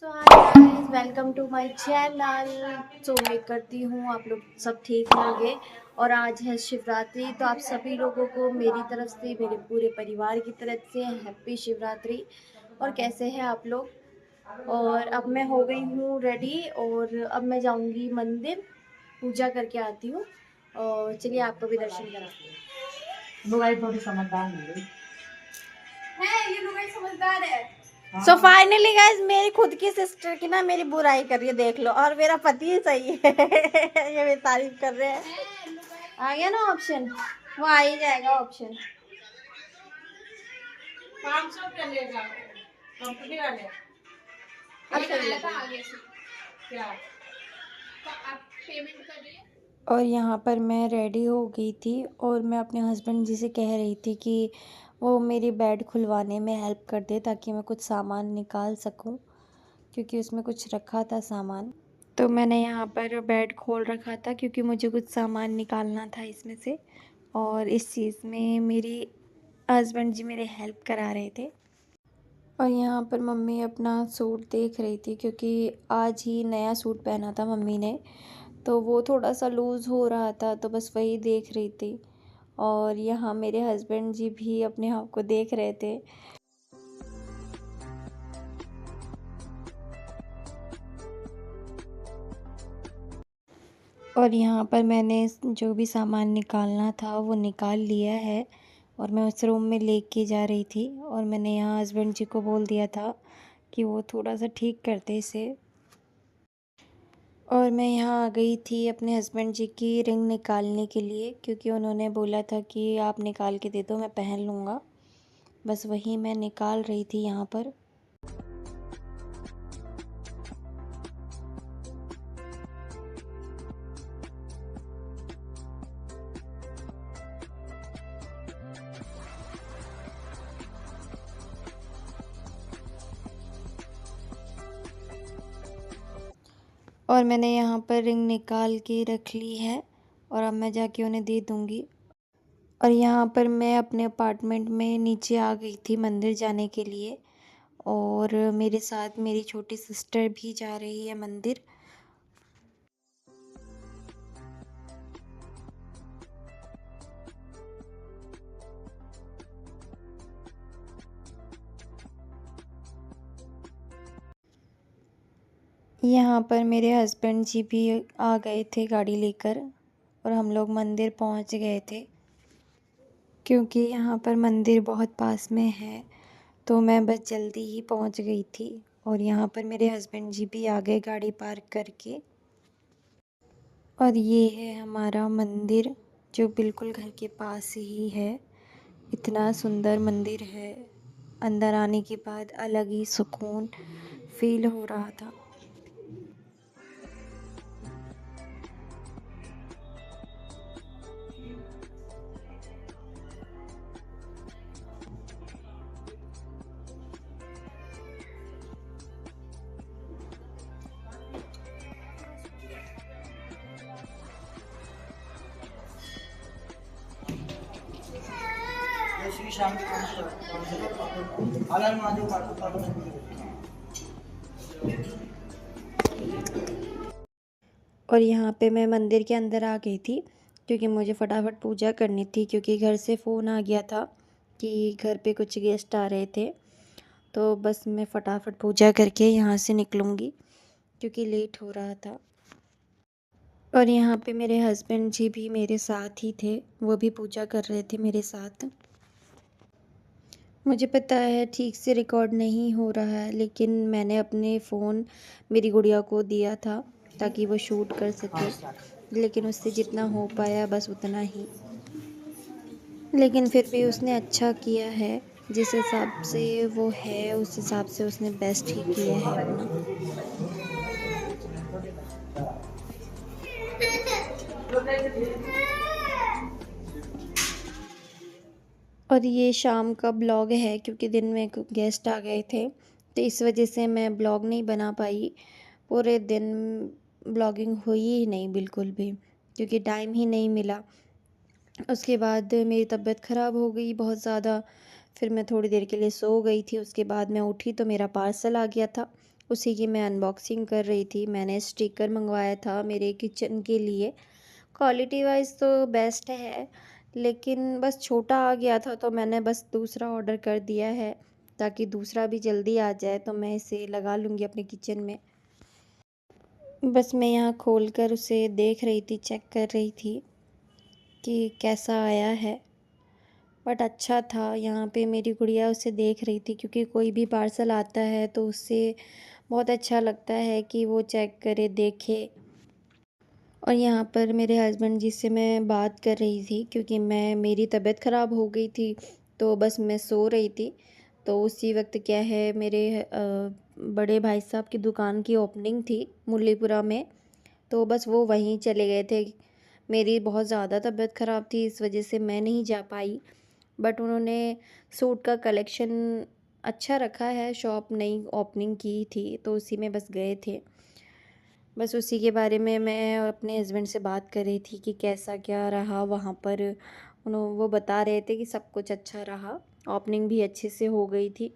So hi guys, welcome to my channel. So उम्मीद करती हूँ आप लोग सब ठीक होंगे। और आज है शिवरात्रि, तो आप सभी लोगों को मेरी तरफ से, मेरे पूरे परिवार की तरफ से हैप्पी शिवरात्रि। और कैसे हैं आप लोग? और अब मैं हो गई हूँ रेडी और अब मैं जाऊँगी मंदिर, पूजा करके आती हूँ। और चलिए आपको भी दर्शन कराती हूँ। लुगाई थोड़ी समझदार है, ये लुगाई समझदार है। सो फाइनली गाइज, मेरी खुद की सिस्टर की ना मेरी बुराई कर रही है, देख लो। और मेरा पति सही है ये मेरी तारीफ कर रहे हैं। आ गया ना ऑप्शन, वो आ ही जाएगा ऑप्शन। 500 चलेगा कंपनी वाले। अब सही लगा क्या? तो आप पेमेंट कर रही है। और यहाँ पर मैं रेडी हो गई थी और मैं अपने हस्बैंड जी से कह रही थी कि वो मेरी बेड खुलवाने में हेल्प कर दे ताकि मैं कुछ सामान निकाल सकूं, क्योंकि उसमें कुछ रखा था सामान। तो मैंने यहाँ पर बेड खोल रखा था क्योंकि मुझे कुछ सामान निकालना था इसमें से। और इस चीज़ में मेरी हस्बैंड जी मेरे हेल्प करा रहे थे। और यहाँ पर मम्मी अपना सूट देख रही थी क्योंकि आज ही नया सूट पहना था मम्मी ने, तो वो थोड़ा सा लूज़ हो रहा था, तो बस वही देख रही थी। और यहाँ मेरे हस्बैंड जी भी अपने आप को देख रहे थे। और यहाँ पर मैंने जो भी सामान निकालना था वो निकाल लिया है और मैं उस रूम में लेके जा रही थी। और मैंने यहाँ हस्बैंड जी को बोल दिया था कि वो थोड़ा सा ठीक करते इसे। और मैं यहाँ आ गई थी अपने हस्बैंड जी की रिंग निकालने के लिए, क्योंकि उन्होंने बोला था कि आप निकाल के दे दो, मैं पहन लूँगा। बस वही मैं निकाल रही थी यहाँ पर। और मैंने यहाँ पर रिंग निकाल के रख ली है और अब मैं जाके उन्हें दे दूँगी। और यहाँ पर मैं अपने अपार्टमेंट में नीचे आ गई थी मंदिर जाने के लिए। और मेरे साथ मेरी छोटी सिस्टर भी जा रही है मंदिर। यहाँ पर मेरे हस्बैंड जी भी आ गए थे गाड़ी लेकर और हम लोग मंदिर पहुँच गए थे, क्योंकि यहाँ पर मंदिर बहुत पास में है, तो मैं बस जल्दी ही पहुँच गई थी। और यहाँ पर मेरे हस्बैंड जी भी आ गए गाड़ी पार्क करके। और ये है हमारा मंदिर जो बिल्कुल घर के पास ही है। इतना सुंदर मंदिर है, अंदर आने के बाद अलग ही सुकून फील हो रहा था। श्री श्याम और यहाँ पे मैं मंदिर के अंदर आ गई थी क्योंकि मुझे फटाफट पूजा करनी थी, क्योंकि घर से फ़ोन आ गया था कि घर पे कुछ गेस्ट आ रहे थे। तो बस मैं फटाफट पूजा करके यहाँ से निकलूँगी क्योंकि लेट हो रहा था। और यहाँ पे मेरे हस्बैंड जी भी मेरे साथ ही थे, वो भी पूजा कर रहे थे मेरे साथ। मुझे पता है ठीक से रिकॉर्ड नहीं हो रहा है, लेकिन मैंने अपने फ़ोन मेरी गुड़िया को दिया था ताकि वो शूट कर सके, लेकिन उससे जितना हो पाया बस उतना ही। लेकिन फिर भी उसने अच्छा किया है, जिस हिसाब से वो है उस हिसाब से उसने बेस्ट ही किया है अपना। और ये शाम का ब्लॉग है क्योंकि दिन में गेस्ट आ गए थे, तो इस वजह से मैं ब्लॉग नहीं बना पाई। पूरे दिन ब्लॉगिंग हुई ही नहीं बिल्कुल भी, क्योंकि टाइम ही नहीं मिला। उसके बाद मेरी तबीयत ख़राब हो गई बहुत ज़्यादा। फिर मैं थोड़ी देर के लिए सो गई थी, उसके बाद मैं उठी तो मेरा पार्सल आ गया था। उसी की मैं अनबॉक्सिंग कर रही थी। मैंने स्टिकर मंगवाया था मेरे किचन के लिए। क्वालिटी वाइज़ तो बेस्ट है, लेकिन बस छोटा आ गया था तो मैंने बस दूसरा ऑर्डर कर दिया है, ताकि दूसरा भी जल्दी आ जाए तो मैं इसे लगा लूँगी अपने किचन में। बस मैं यहाँ खोल कर उसे देख रही थी, चेक कर रही थी कि कैसा आया है। बट अच्छा था। यहाँ पे मेरी गुड़िया उसे देख रही थी, क्योंकि कोई भी पार्सल आता है तो उससे बहुत अच्छा लगता है कि वो चेक करे, देखे। और यहाँ पर मेरे हस्बैंड जी से मैं बात कर रही थी, क्योंकि मेरी तबीयत ख़राब हो गई थी, तो बस मैं सो रही थी। तो उसी वक्त क्या है, मेरे बड़े भाई साहब की दुकान की ओपनिंग थी मुरलीपुरा में, तो बस वो वहीं चले गए थे। मेरी बहुत ज़्यादा तबीयत ख़राब थी, इस वजह से मैं नहीं जा पाई। बट उन्होंने सूट का कलेक्शन अच्छा रखा है, शॉप नई ओपनिंग की थी तो उसी में बस गए थे। बस उसी के बारे में मैं अपने हस्बैंड से बात कर रही थी कि कैसा क्या रहा वहाँ पर। वो बता रहे थे कि सब कुछ अच्छा रहा, ओपनिंग भी अच्छे से हो गई थी।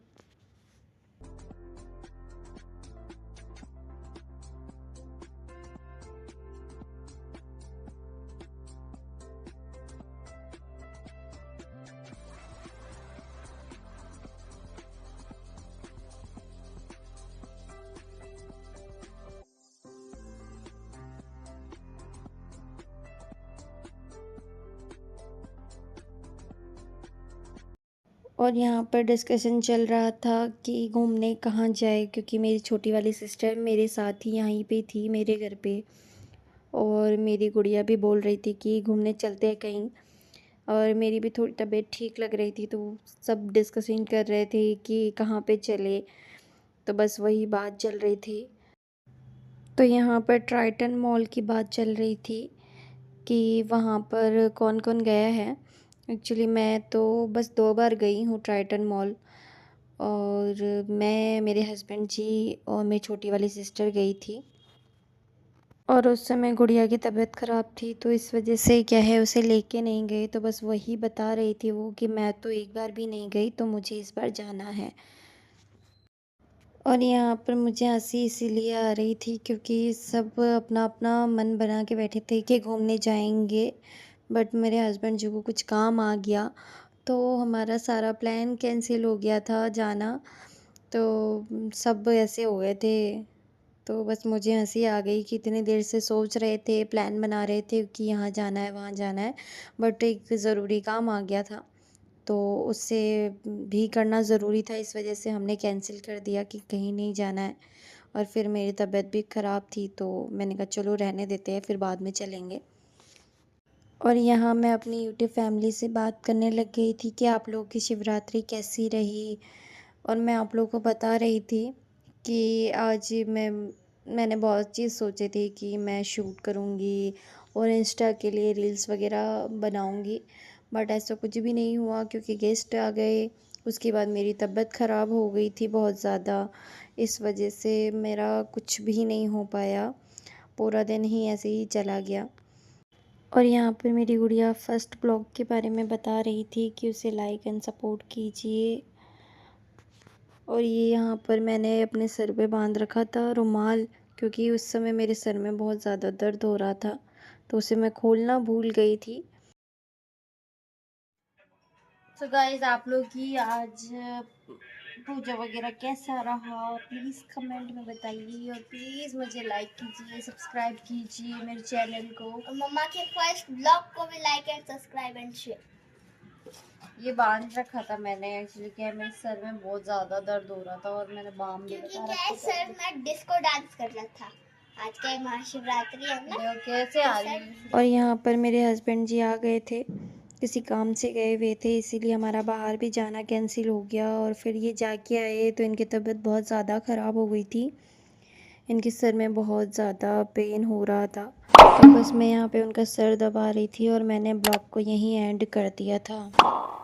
और यहाँ पर डिस्कशन चल रहा था कि घूमने कहाँ जाए, क्योंकि मेरी छोटी वाली सिस्टर मेरे साथ ही यहीं पे थी मेरे घर पे। और मेरी गुड़िया भी बोल रही थी कि घूमने चलते हैं कहीं। और मेरी भी थोड़ी तबीयत ठीक लग रही थी, तो सब डिस्कशन कर रहे थे कि कहाँ पे चले। तो बस वही बात चल रही थी। तो यहाँ पर ट्राइटन मॉल की बात चल रही थी कि वहाँ पर कौन कौन गया है। एक्चुअली मैं तो बस 2 बार गई हूँ ट्राइटन मॉल। और मैं, मेरे हस्बैंड जी और मेरी छोटी वाली सिस्टर गई थी। और उस समय गुड़िया की तबीयत ख़राब थी, तो इस वजह से क्या है, उसे लेके नहीं गए। तो बस वही बता रही थी वो कि मैं तो एक बार भी नहीं गई, तो मुझे इस बार जाना है। और यहाँ पर मुझे हंसी इसीलिए आ रही थी क्योंकि सब अपना अपना मन बना के बैठे थे कि घूमने जाएंगे। बट मेरे हस्बैंड जी को कुछ काम आ गया, तो हमारा सारा प्लान कैंसिल हो गया था जाना। तो सब ऐसे हो गए थे। तो बस मुझे हंसी आ गई कि इतनी देर से सोच रहे थे, प्लान बना रहे थे कि यहाँ जाना है वहाँ जाना है, बट एक ज़रूरी काम आ गया था, तो उससे भी करना ज़रूरी था। इस वजह से हमने कैंसिल कर दिया कि कहीं नहीं जाना है। और फिर मेरी तबीयत भी ख़राब थी, तो मैंने कहा चलो रहने देते हैं, फिर बाद में चलेंगे। और यहाँ मैं अपनी यूट्यूब फैमिली से बात करने लग गई थी कि आप लोगों की शिवरात्रि कैसी रही। और मैं आप लोगों को बता रही थी कि आज मैंने बहुत चीज़ सोचे थे कि मैं शूट करूँगी और इंस्टा के लिए रील्स वगैरह बनाऊँगी। बट ऐसा कुछ भी नहीं हुआ, क्योंकि गेस्ट आ गए। उसके बाद मेरी तबीयत ख़राब हो गई थी बहुत ज़्यादा, इस वजह से मेरा कुछ भी नहीं हो पाया। पूरा दिन ही ऐसे ही चला गया। और यहाँ पर मेरी गुड़िया फर्स्ट ब्लॉग के बारे में बता रही थी कि उसे लाइक एंड सपोर्ट कीजिए। और ये यहाँ पर मैंने अपने सर पे बांध रखा था रुमाल, क्योंकि उस समय मेरे सर में बहुत ज़्यादा दर्द हो रहा था, तो उसे मैं खोलना भूल गई थी। तो गाइस, आप लोग की आज पूजा वगैरह कैसा रहा, प्लीज़ कमेंट में बताइए। और प्लीज़ मुझे लाइक कीजिए, सब्सक्राइब कीजिए मेरे चैनल को। और मम्मा के फर्स्ट ब्लॉग को भी like and subscribe and share. ये बांध रखा था मैंने, एक्चुअली क्या है, मेरे सर में बहुत ज़्यादा दर्द हो रहा था और मैंने बाम भी क्योंकि लगा क्या रखा है, सर में डिस्को डांस कर रहा था। आज का महाशिवरात्रि है ना, कैसे आ रही है। और यहाँ पर मेरे हस्बैंड जी आ गए थे, किसी काम से गए हुए थे, इसीलिए हमारा बाहर भी जाना कैंसिल हो गया। और फिर ये जाके आए तो इनकी तबीयत बहुत ज़्यादा ख़राब हो गई थी। इनके सर में बहुत ज़्यादा पेन हो रहा था, तो बस मैं यहाँ पे उनका सर दबा रही थी और मैंने ब्लॉग को यहीं एंड कर दिया था।